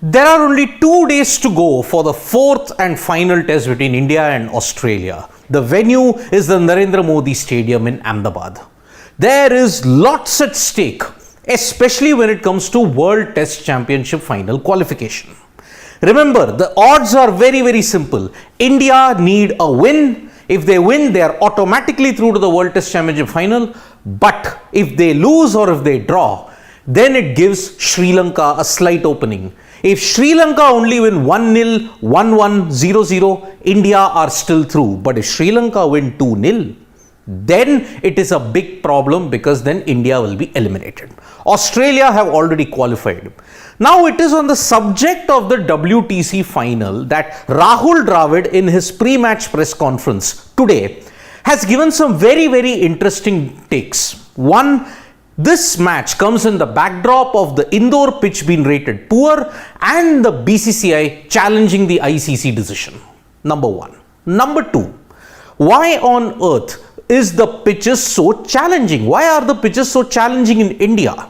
There are only 2 days to go for the fourth and final test between India and Australia. The venue is the Narendra Modi Stadium in Ahmedabad. There is lots at stake, especially when it comes to World Test Championship final qualification. Remember, the odds are very simple. India need a win. If they win, they are automatically through to the World Test Championship final. But if they lose or if they draw, then it gives Sri Lanka a slight opening. If Sri Lanka only win 1-0, 1-1, 0-0, India are still through. But if Sri Lanka win 2-0, then it is a big problem because then India will be eliminated. Australia have already qualified. Now it is on the subject of the WTC final that Rahul Dravid in his pre-match press conference today has given some very interesting takes. One, this match comes in the backdrop of the indoor pitch being rated poor and the BCCI challenging the ICC decision. Number one. Number two, why on earth is the pitches so challenging? Why are the pitches so challenging in India?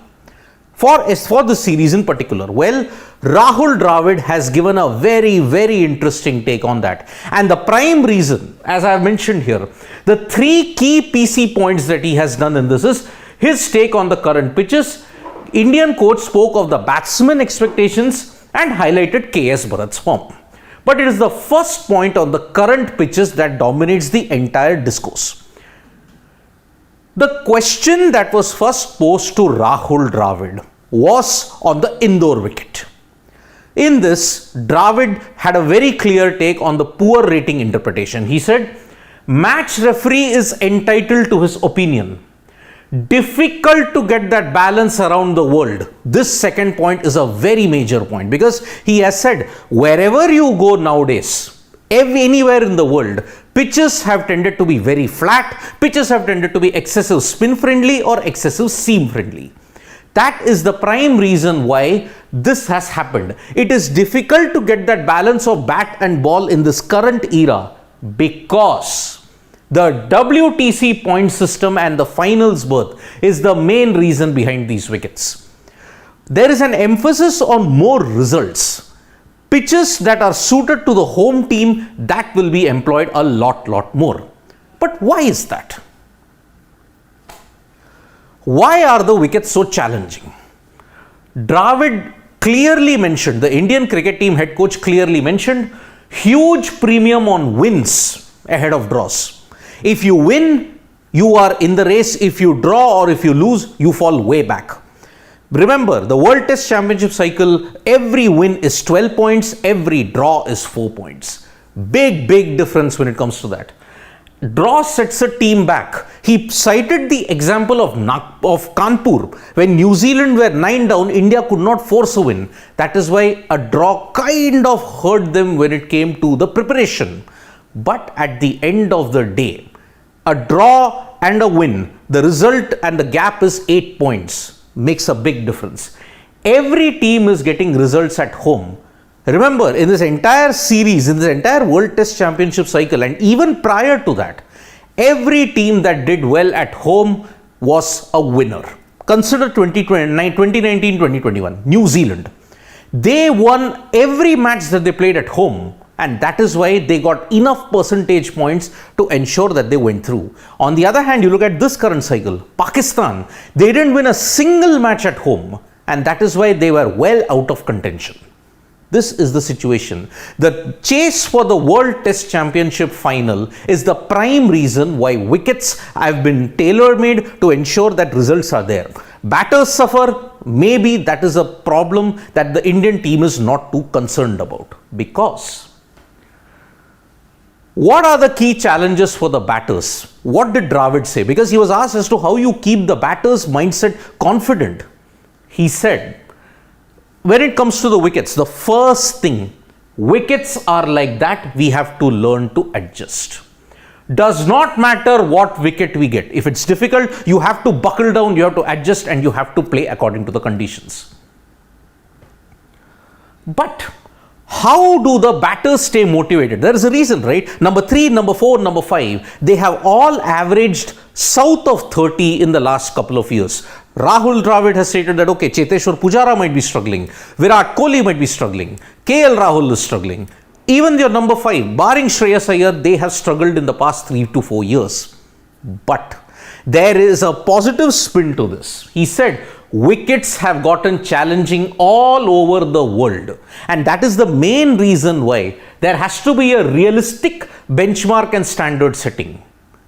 For the series in particular? Well, Rahul Dravid has given a very interesting take on that. And the prime reason, as I have mentioned here, the three key PC points that he has done in this is his take on the current pitches. Indian coach spoke of the batsman expectations and highlighted KS Bharat's form. But it is the first point on the current pitches that dominates the entire discourse. The question that was first posed to Rahul Dravid was on the indoor wicket. In this, Dravid had a very clear take on the poor rating interpretation. He said, match referee is entitled to his opinion. Difficult to get that balance around the world. This second point is a very major point because he has said, wherever you go nowadays, anywhere in the world, pitches have tended to be very flat, pitches have tended to be excessive spin friendly or excessive seam friendly. That is the prime reason why this has happened. It is difficult to get that balance of bat and ball in this current era because the WTC point system and the finals berth is the main reason behind these wickets. There is an emphasis on more results. Pitches that are suited to the home team, that will be employed a lot more. But why is that? Why are the wickets so challenging? Dravid clearly mentioned, the Indian cricket team head coach clearly mentioned, huge premium on wins ahead of draws. If you win, you are in the race. If you draw or if you lose, you fall way back. Remember, the World Test Championship cycle, every win is 12 points, every draw is 4 points. Big difference when it comes to that. Draw sets a team back. He cited the example of Kanpur. When New Zealand were 9 down, India could not force a win. That is why a draw kind of hurt them when it came to the preparation. But at the end of the day, a draw and a win, the result and the gap is 8 points. Makes a big difference. Every team is getting results at home. Remember, in this entire series, in this entire World Test Championship cycle, and even prior to that, every team that did well at home was a winner. Consider 2019-2021, New Zealand. They won every match that they played at home, and that is why they got enough percentage points to ensure that they went through. On the other hand, you look at this current cycle, Pakistan, they didn't win a single match at home, and that is why they were well out of contention. This is the situation. The chase for the World Test Championship final is the prime reason why wickets have been tailor-made to ensure that results are there. Batters suffer, maybe that is a problem that the Indian team is not too concerned about. Because what are the key challenges for the batters? What did Dravid say? Because he was asked as to how you keep the batters' mindset confident. He said, when it comes to the wickets, the first thing, wickets are like that, we have to learn to adjust. Does not matter what wicket we get. If it's difficult, you have to buckle down, you have to adjust, and you have to play according to the conditions. But how do the batters stay motivated? There is a reason, right? Number 3, number 4, number 5, they have all averaged south of 30 in the last couple of years. Rahul Dravid has stated that, okay, Cheteshwar Pujara might be struggling, Virat Kohli might be struggling, KL Rahul is struggling. Even your number 5, barring Shreyas Iyer, they have struggled in the past 3 to 4 years. But there is a positive spin to this. He said, wickets have gotten challenging all over the world. And that is the main reason why there has to be a realistic benchmark and standard setting.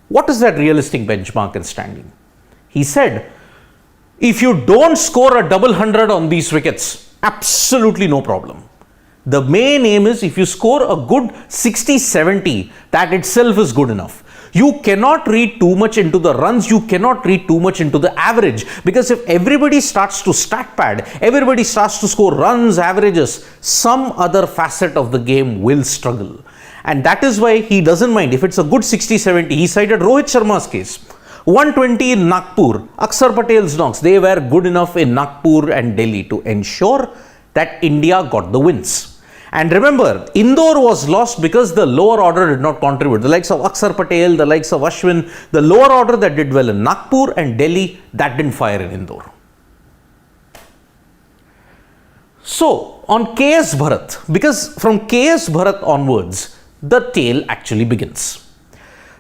What is that realistic benchmark and standing? He said, if you don't score a double hundred on these wickets, absolutely no problem. The main aim is if you score a good 60-70, that itself is good enough. You cannot read too much into the runs, you cannot read too much into the average, because if everybody starts to stat pad, everybody starts to score runs, averages, some other facet of the game will struggle. And that is why he doesn't mind if it's a good 60-70. He cited Rohit Sharma's case. 120 in Nagpur, Akshar Patel's knocks, they were good enough in Nagpur and Delhi to ensure that India got the wins. And remember, Indore was lost because the lower order did not contribute. The likes of Akshar Patel, the likes of Ashwin, the lower order that did well in Nagpur and Delhi, that didn't fire in Indore. So, on KS Bharat, because from KS Bharat onwards, the tale actually begins.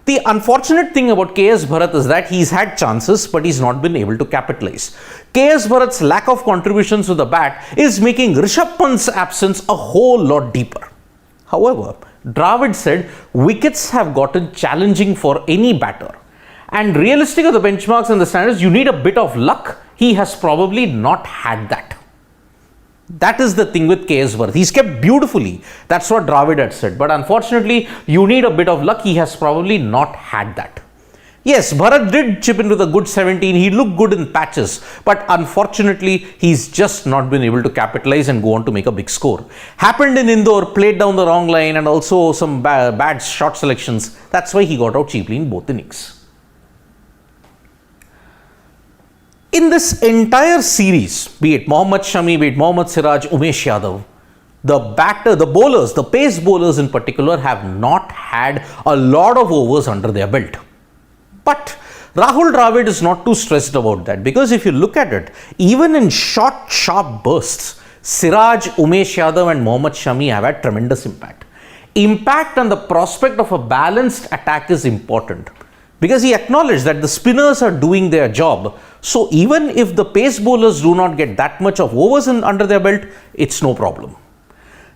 The unfortunate thing about KS Bharat is that he's had chances, but he's not been able to capitalize. KS Bharat's lack of contributions with the bat is making Rishabh Pant's absence a whole lot deeper. However, Dravid said wickets have gotten challenging for any batter. And realistic of the benchmarks and the standards, you need a bit of luck. He has probably not had that. That is the thing with KS Bharat. He's kept beautifully. That's what Dravid had said. But unfortunately, you need a bit of luck. He has probably not had that. Yes, Bharat did chip in with a good 17. He looked good in patches. But unfortunately, he's just not been able to capitalize and go on to make a big score. Happened in Indore, played down the wrong line and also some bad shot selections. That's why he got out cheaply in both innings. In this entire series, be it Mohammad Shami, be it Mohammad Siraj, Umesh Yadav, the bowlers, the pace bowlers in particular have not had a lot of overs under their belt. But Rahul Dravid is not too stressed about that, because if you look at it, even in short, sharp bursts, Siraj, Umesh Yadav and Mohammad Shami have had tremendous impact. Impact and the prospect of a balanced attack is important, because he acknowledged that the spinners are doing their job. So even if the pace bowlers do not get that much of overs under their belt, it's no problem.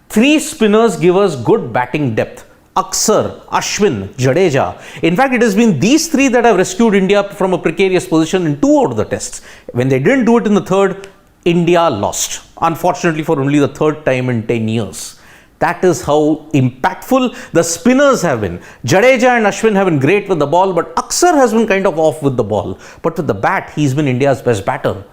3 spinners give us good batting depth. Akshar, Ashwin, Jadeja. In fact, it has been these 3 that have rescued India from a precarious position in 2 out of the tests. When they didn't do it in the 3rd, India lost. Unfortunately, for only the 3rd time in 10 years. That is how impactful the spinners have been. Jadeja and Ashwin have been great with the ball, but Akshar has been kind of off with the ball. But with the bat, he's been India's best batter.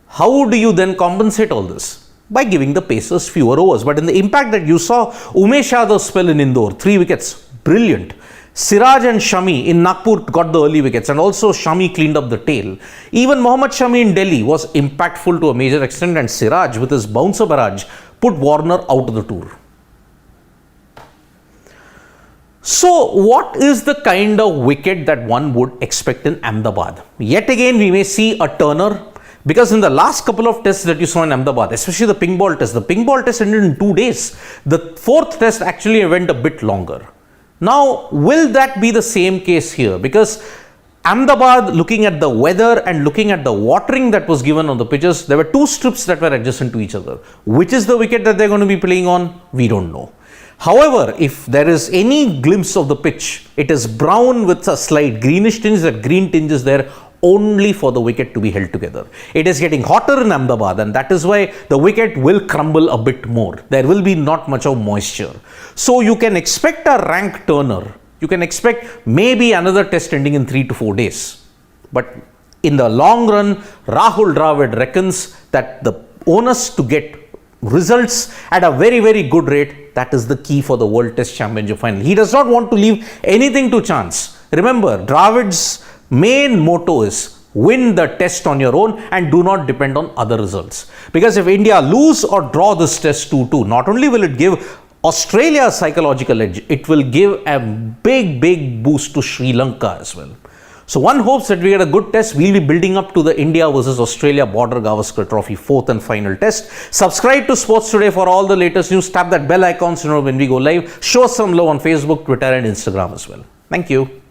How do you then compensate all this? By giving the pacers fewer overs. But in the impact that you saw, Umesh Yadav's spell in Indore, 3 wickets, brilliant. Siraj and Shami in Nagpur got the early wickets, and also Shami cleaned up the tail. Even Mohammad Shami in Delhi was impactful to a major extent, and Siraj with his bouncer barrage put Warner out of the tour. So, what is the kind of wicket that one would expect in Ahmedabad? Yet again, we may see a turner, because in the last couple of tests that you saw in Ahmedabad, especially the pink ball test ended in 2 days. The 4th test actually went a bit longer. Now, will that be the same case here? Because Ahmedabad, looking at the weather and looking at the watering that was given on the pitches, there were 2 strips that were adjacent to each other. Which is the wicket that they're going to be playing on? We don't know. However, if there is any glimpse of the pitch, it is brown with a slight greenish tinge. That green tinge is there only for the wicket to be held together. It is getting hotter in Ahmedabad, and that is why the wicket will crumble a bit more. There will be not much of moisture. So you can expect a rank turner. You can expect maybe another test ending in 3 to 4 days. But in the long run, Rahul Dravid reckons that the onus to get results at a very, very good rate, that is the key for the World Test Championship final. He does not want to leave anything to chance. Remember, Dravid's main motto is win the test on your own and do not depend on other results. Because if India lose or draw this test 2-2, not only will it give Australia a psychological edge, it will give a big, big boost to Sri Lanka as well. So one hopes that we get a good test. We'll be building up to the India versus Australia Border Gavaskar Trophy 4th and final test. Subscribe to Sports Today for all the latest news. Tap that bell icon so you know when we go live. Show us some love on Facebook, Twitter and Instagram as well. Thank you.